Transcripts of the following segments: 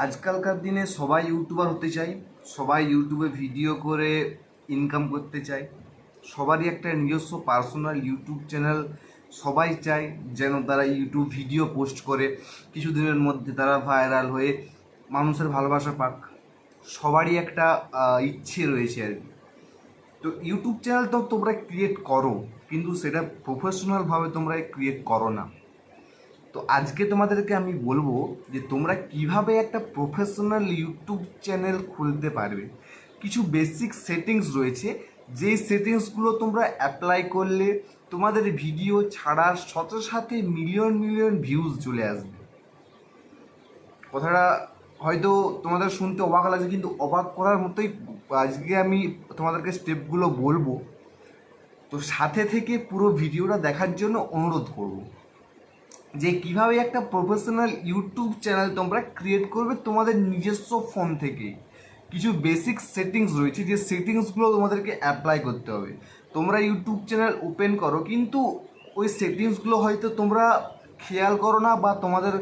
আজকালকার দিনে সবাই ইউটিউবার হতে চায়, সবাই ইউটিউবে ভিডিও করে ইনকাম করতে চায়। সবারই একটা নিজস্ব পার্সোনাল ইউটিউব চ্যানেল সবাই চায় যেন তারা ইউটিউব ভিডিও পোস্ট করে কিছুদিনের মধ্যে তারা ভাইরাল হয়ে মানুষের ভালোবাসা পাক। সবারই একটা ইচ্ছে রয়েছে আর কি। তো ইউটিউব চ্যানেল তো তোমরা ক্রিয়েট করো, কিন্তু সেটা প্রফেশনালভাবে তোমরা ক্রিয়েট করো না। তো আজকে তোমাদেরকে আমি বলবো যে তোমরা কিভাবে একটা প্রফেশনাল ইউটিউব চ্যানেল খুলতে পারবে। কিছু বেসিক সেটিংস রয়েছে, যেই সেটিংসগুলো তোমরা অ্যাপ্লাই করলে তোমাদের ভিডিও ছাড়ার সাথে সাথে মিলিয়ন মিলিয়ন ভিউজ চলে আসবে। কথাটা হয়তো তোমাদের শুনতে অবাক লাগছে, কিন্তু অবাক করার মতোই আজকে আমি তোমাদেরকে স্টেপগুলো বলবো। তো সাথে থেকে পুরো ভিডিওটা দেখার জন্য অনুরোধ করবো যে কিভাবে একটা প্রফেশনাল ইউটিউব চ্যানেল তোমরা ক্রিয়েট করবে তোমাদের নিজস্ব ফোন থেকে। কিছু বেসিক সেটিংস রয়েছে, যে সেটিংসগুলো তোমাদেরকে অ্যাপ্লাই করতে হবে। তোমরা ইউটিউব চ্যানেল ওপেন করো, কিন্তু ওই সেটিংসগুলো হয়তো তোমরা খেয়াল করো না বা তোমাদের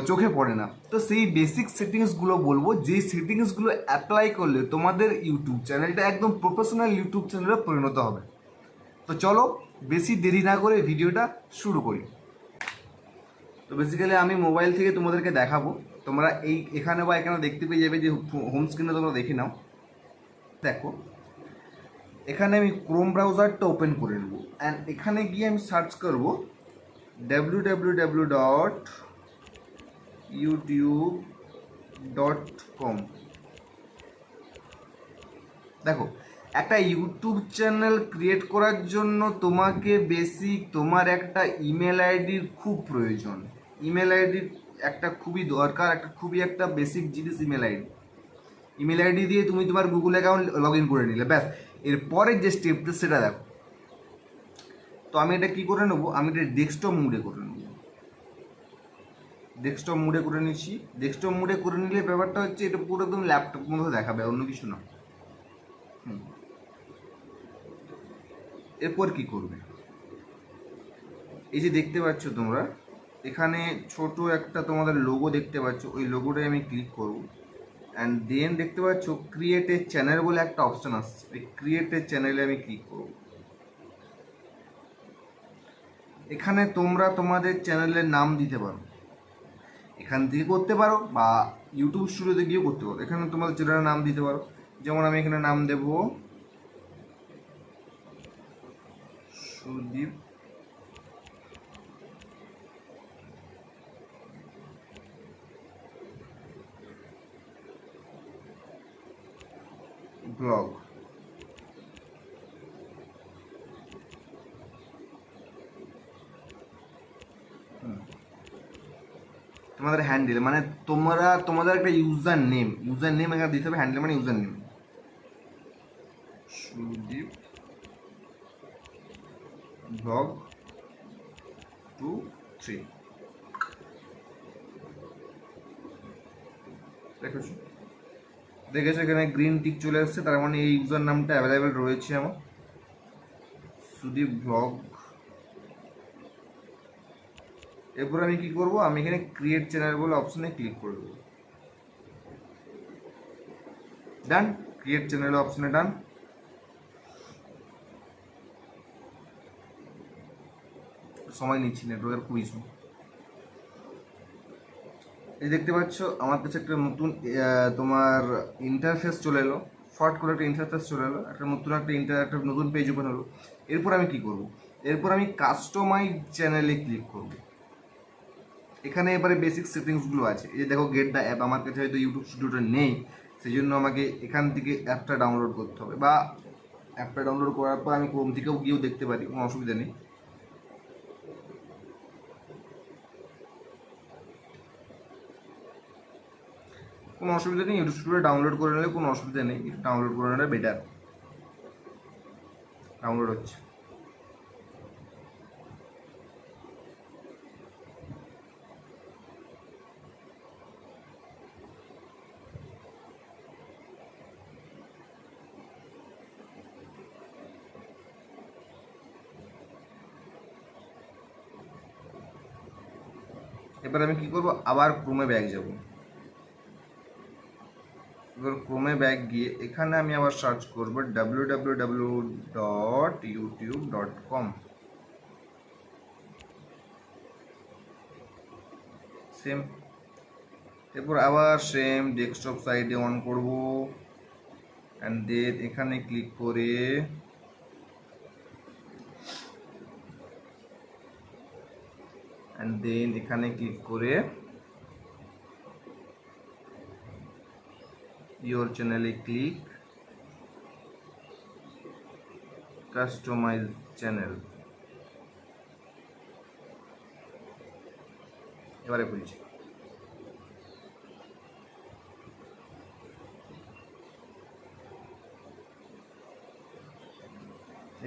চোখে পড়ে না। তো সেই বেসিক সেটিংসগুলো বলবো, যেই সেটিংসগুলো অ্যাপ্লাই করলে তোমাদের ইউটিউব চ্যানেলটা একদম প্রফেশনাল ইউটিউব চ্যানেলে পরিণত হবে। তো চলো বেশি দেরি না করে ভিডিওটা শুরু করি। তো বেসিক্যালি আমি মোবাইল থেকে তোমাদেরকে দেখাবো। তোমরা এখানে বা এখানে দেখতে পেয়ে যাবে, যে হোম স্ক্রিনে তোমরা দেখে নাও। দেখো, এখানে আমি ক্রোম ব্রাউজারটা ওপেন করে নেব, অ্যান্ড এখানে গিয়ে আমি সার্চ করব www.youtube.com। দেখো, একটা ইউটিউব চ্যানেল ক্রিয়েট করার জন্য তোমাকে বেসিক তোমার একটা ইমেল আইডির খুব প্রয়োজন। ইমেল আইডির একটা খুবই দরকার, একটা খুবই একটা বেসিক জিনিস ইমেল আইডি। ইমেল আইডি দিয়ে তুমি তোমার গুগল অ্যাকাউন্ট লগ ইন করে নিলে, ব্যাস। এরপরের যে স্টেপটা সেটা দেখো। তো আমি এটা কী করে নেবো, আমি এটা ডেস্কটপ মুডে করে নেবো। ডেস্কটপ মুডে করে নিচ্ছি। ডেস্কটপ মুডে করে নিলে ব্যাপারটা হচ্ছে এটা পুরো একদম ল্যাপটপ মতো দেখাবে, অন্য কিছু না। এরপর কি করবে, এই যে দেখতে পাচ্ছ তোমরা এখানে ছোট একটা তোমাদের লোগো দেখতে পাচ্ছ, ওই লোগোটায় আমি ক্লিক করব। অ্যান্ড দেন দেখতে পাচ্ছ ক্রিয়েট এ চ্যানেল বলে একটা অপশান আসছে, ওই ক্রিয়েট এ চ্যানেলে আমি ক্লিক করব। এখানে তোমরা তোমাদের চ্যানেলের নাম দিতে পারো, এখান থেকে করতে পারো বা ইউটিউব স্টুডিওতে গিয়েও করতে পারো। এখানে তোমাদের চ্যানেলের নাম দিতে পারো, যেমন আমি এখানে নাম দেব সুদীপ ব্লগ। তোমাদের হ্যান্ডেল মানে তোমাদের একটা ইউজার নেম এখানে দিতে হবে। হ্যান্ডেল মানে ইউজার নেম, সুদীপ ব্লগ 2-3। দেখেছো এখানে গ্রিন টিক চলে আসছে, তার মানে এই ইউজার নামটা অ্যাভেলেবেল রয়েছে আমার, সুদীপ ব্লগ। এরপর আমি কি করব, আমি এখানে ক্রিয়েট চ্যানেল বলে অপশনে ক্লিক করে দেবো। ডান, ক্রিয়েট চ্যানেল অপশনে ডান। সময় নিচ্ছি, নেটওয়ার্কের খুব ইস্যু। এই দেখতে পাচ্ছ আমার কাছে একটা নতুন তোমার ইন্টারফেস চলে এলো, ফট করে একটা ইন্টারফেস চলে এলো, একটা নতুন পেজ ওপেন হলো। এরপর আমি কি করব, এরপর আমি কাস্টমাইজ চ্যানেলে ক্লিক করব। এখানে এবারে বেসিক সেটিংসগুলো আছে। এই যে দেখো, গেট দ্য অ্যাপ। আমার কাছে হয়তো ইউটিউব স্টুডিওটা নেই, সেই জন্য আমাকে এখান থেকে অ্যাপটা ডাউনলোড করতে হবে, বা অ্যাপটা ডাউনলোড করার পর আমি ক্রোম থেকেও গিয়েও দেখতে পারি, কোনো অসুবিধা নেই। কোনো অসুবিধা নেই, ইউটিউব স্টুডিও ডাউনলোড করে নিলে কোনো অসুবিধা নেই, ডাউনলোড করে নিলে বেটার। ডাউনলোড হচ্ছে। এবার আমি কি করব, আবার ক্রোমে ব্যাক যাব। এবার ক্রোমে ব্যাক গিয়ে এখানে আমি আবার সার্চ করব www.youtube.com। সেম, এরপর আবার সেম ডেস্কটপ সাইডে অন করব অ্যান্ড দেন এখানে ক্লিক করে your চ্যানেলে ক্লিক কাস্টমাইজ চ্যানেল। এবারে খুলছি।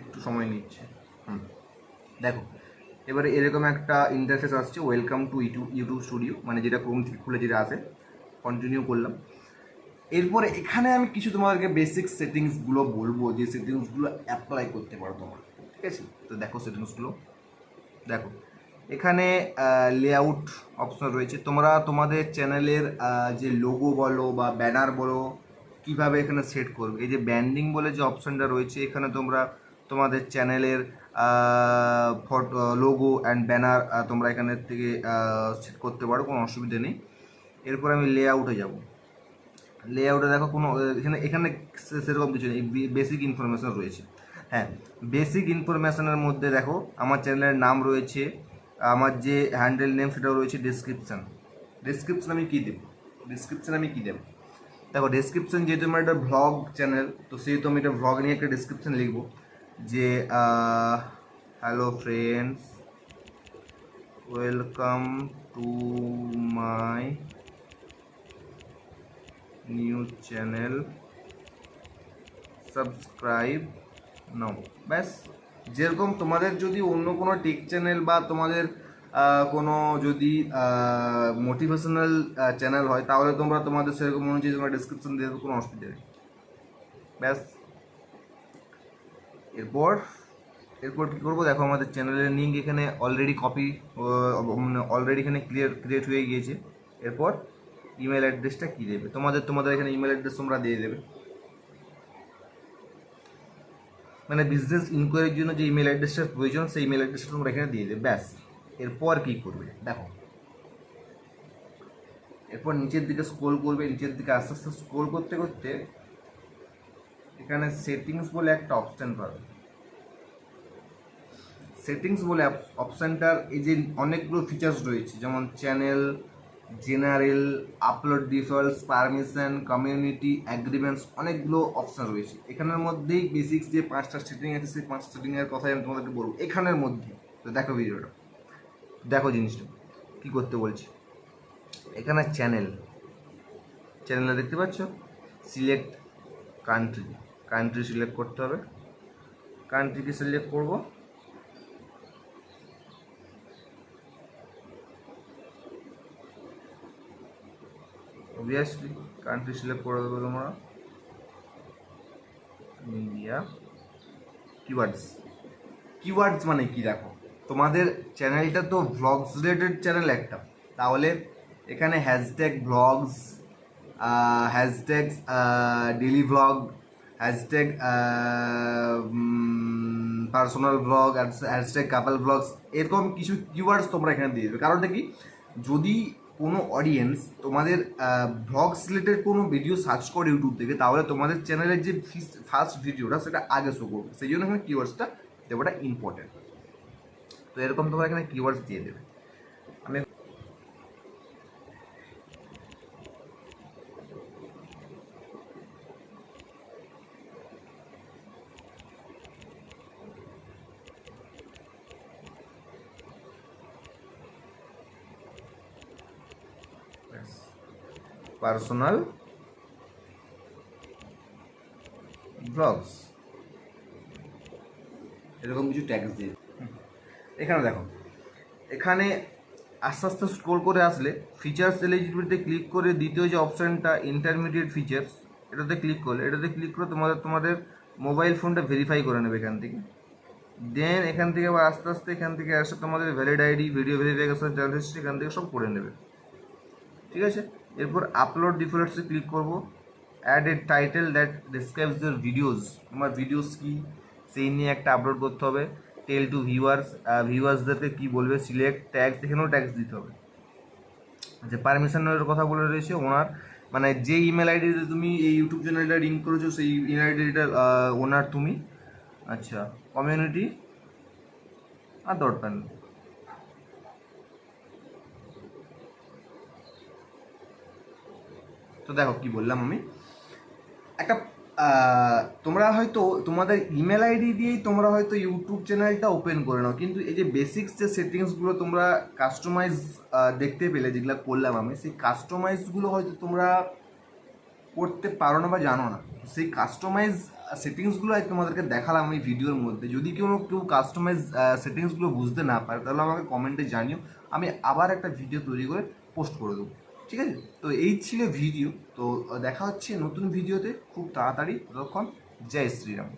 একটু সময় নিচ্ছে। দেখো এবারে এরকম একটা ইন্টারফেস আসছে, ওয়েলকাম টু ইউটিউব স্টুডিও, মানে যেটা ক্রোম থেকে খুলে যেটা আসে। কন্টিনিউ করলাম। এরপরে এখানে আমি কিছু তোমাদেরকে বেসিক সেটিংসগুলো বলবো, যে সেটিংসগুলো অ্যাপ্লাই করতে পারো তোমরা, ঠিক আছে? তো দেখো সেটিংসগুলো, দেখো এখানে লেআউট অপশন রয়েছে। তোমরা তোমাদের চ্যানেলের যে লোগো বলো বা ব্যানার বলো কীভাবে এখানে সেট করবে। এই যে ব্র্যান্ডিং বলে যে অপশনটা রয়েছে, এখানে তোমরা তোমাদের চ্যানেলের ফটো, লোগো অ্যান্ড ব্যানার তোমরা এখানের থেকে সেট করতে পারো, কোনো অসুবিধা নেই। এরপর আমি লেআউটে যাব। লেআউটে দেখো কোনো এখানে এখানে সেরকম কিছু নেই, বেসিক ইনফরমেশন রয়েছে। হ্যাঁ, বেসিক ইনফরমেশনের মধ্যে দেখো আমার চ্যানেলের নাম রয়েছে, আমার যে হ্যান্ডেল নেম সেটাও রয়েছে। ডেসক্রিপশন আমি কী দেবো, দেখো ডেসক্রিপশন যেহেতু আমার একটা ভ্লগ চ্যানেল, তো সেহেতু আমি একটা ভ্লগ নিয়ে একটা ডেসক্রিপশন লিখবো যে hello friends, welcome to my new channel, subscribe now. ব্যাস, যেরকম তোমাদের যদি অন্য কোনো টেক চ্যানেল বা তোমাদের কোনো যদি মোটিভেশনাল চ্যানেল হয়, তাহলে তোমরা তোমাদের সেরকম অনুযায়ী তোমরা ডিসক্রিপশন দিয়ে দেবে, কোনো অসুবিধা নেই। ব্যাস, এরপর কী করবো, দেখো আমাদের চ্যানেলের লিঙ্ক এখানে অলরেডি এখানে ক্রিয়েট হয়ে গিয়েছে। এরপর ইমেল অ্যাড্রেসটা কী দেবে, তোমাদের এখানে ইমেল অ্যাড্রেস তোমরা দিয়ে দেবে, মানে বিজনেস ইনকোয়ারির জন্য যে ইমেল অ্যাড্রেসটার প্রয়োজন সেই ইমেল অ্যাড্রেসটা তোমরা এখানে দিয়ে দেবে। ব্যাস, এরপর কী করবে দেখো, এরপর নিচের দিকে স্ক্রোল করবে। নিচের দিকে আস্তে আস্তে স্ক্রোল করতে করতে এখানে সেটিংস বলে একটা অপশান পাবে। সেটিংস বলে অপশানটার এই যে অনেকগুলো ফিচার্স রয়েছে, যেমন channel, general, upload defaults, permission, community, agreements, অনেকগুলো অপশান রয়েছে। এখানের মধ্যেই বেসিক্স যে 5টা সেটিং আছে, সেই 5টা সেটিংয়ের কথাই আমি তোমাদেরকে বলবো এখানের মধ্যে। তো দেখো ভিডিওটা, দেখো জিনিসটা কী করতে বলছি। এখানে চ্যানেলে দেখতে পাচ্ছ সিলেক্ট কান্ট্রি সিলেক্ট করতে হবে। কান্ট্রিকে সিলেক্ট করবো, অবভিয়াসলি কান্ট্রি সিলেক্ট করে দেবো তোমরা ইন্ডিয়া। কিওয়ার্ডস মানে কি, দেখো তোমাদের চ্যানেলটা তো ভ্লগস রিলেটেড চ্যানেল একটা, তাহলে এখানে hashtag vlogs, hashtag daily vlog, hashtag personal vlog, hashtag couple vlogs, এরকম কিছু কিওয়ার্ডস তোমরা এখানে দিয়ে দেবে। কারণটা কি, যদি কোনো অডিয়েন্স তোমাদের ভ্লগস রিলেটেড কোনো ভিডিও সার্চ করে ইউটিউব থেকে, তাহলে তোমাদের চ্যানেলের যে ফার্স্ট ভিডিওটা সেটা আগে শো করবে, সেই জন্য এখানে কিওয়ার্ডসটা দেওয়াটা ইম্পর্টেন্ট। তো এরকম তোমরা এখানে কিওয়ার্ডস দিয়ে দেবে। আমি পার্সোনাল ব্লগস এরকম কিছু ট্যাগস দিয়ে এখানে দেখো, এখানে আস্তে আস্তে স্ক্রোল করে আসলে ফিচার্স এলিজিবিলিটিতে ক্লিক করে দ্বিতীয় যে অপশানটা ইন্টারমিডিয়েট ফিচার্স, এটাতে ক্লিক করে তোমাদের মোবাইল ফোনটা ভেরিফাই করে নেবে এখান থেকে। দেন এখান থেকে আবার আস্তে আস্তে এখান থেকে আসে তোমাদের valid ID, video verification, channel history, এখান থেকে সব করে নেবে, ঠিক আছে। এরপর আপলোড ডিফল্টসে ক্লিক করব। Add a title that describes your videos, তোমার ভিডিওস কি সেই নিয়ে একটা আপলোড করতে হবে। টেল টু ভিউয়ার্স, ভিউয়ার্সদেরকে কী বলবে, সিলেক্ট ট্যাক্স, এখানেও ট্যাক্স দিতে হবে। যে পারমিশনের কথা বলে রয়েছে ওনার, মানে যে ইমেল আইডিতে তুমি এই ইউটিউব চ্যানেলটা লিঙ্ক করেছো সেই ইমেল আইডিটার ওনার তুমি। আচ্ছা, কমিউনিটি আর দরকার নেই। তো দেখো কি বললাম আমি, একটা তোমরা হয়তো তোমাদের ইমেল আইডি দিয়েই তোমরা হয়তো ইউটিউব চ্যানেলটা ওপেন করে নাও, কিন্তু এই যে বেসিক্স যে সেটিংসগুলো তোমরা কাস্টমাইজ দেখতে পেলে যেগুলো করলাম আমি, সেই কাস্টমাইজগুলো হয়তো তোমরা করতে পারো না বা জানো না। সেই কাস্টমাইজ সেটিংসগুলো তোমাদেরকে দেখালাম আমি ভিডিওর মধ্যে। যদি কেউ কাস্টমাইজ সেটিংসগুলো বুঝতে না পারে তাহলে আমাকে কমেন্টে জানিও, আমি আবার একটা ভিডিও তৈরি করে পোস্ট করে দেবো, ঠিক আছে? তো এই ছিল ভিডিও, তো দেখা হচ্ছে নতুন ভিডিওতে খুব তাড়াতাড়ি। ততক্ষণ জয় শ্রীরাম।